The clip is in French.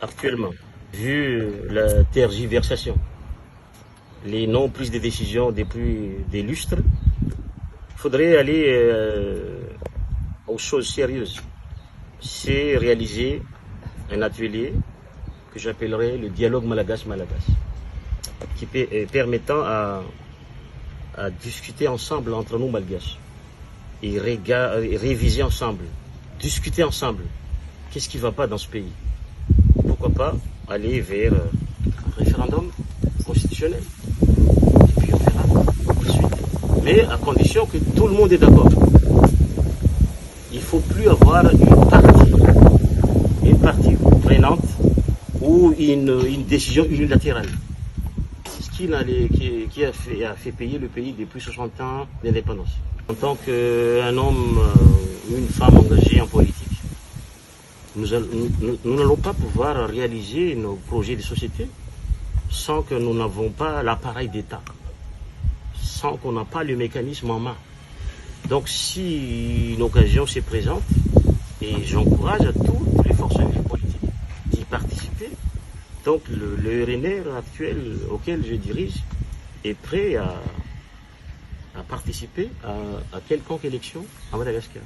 actuellement, vu la tergiversation, les non-prises de décision depuis des lustres, il faudrait aller aux choses sérieuses. C'est réaliser un atelier que j'appellerais le dialogue malagasy-malagasy, qui permettant à discuter ensemble entre nous malgaches et réviser ensemble, discuter ensemble. Qu'est-ce qui ne va pas dans ce pays? Pourquoi pas aller vers un référendum constitutionnel? Et puis on verra ensuite. Mais à condition que tout le monde est d'accord. Il ne faut plus avoir une partie prenante ou une décision unilatérale. Ce qui a fait payer le pays depuis 60 ans d'indépendance. En tant qu'un homme ou une femme engagée en politique, nous n'allons pas pouvoir réaliser nos projets de société sans que nous n'avons pas l'appareil d'État, sans qu'on n'a pas le mécanisme en main. Donc si une occasion se présente, et j'encourage à toutes les forces vives politiques d'y participer, donc le RNR actuel auquel je dirige est prêt à participer à quelconque élection à Madagascar.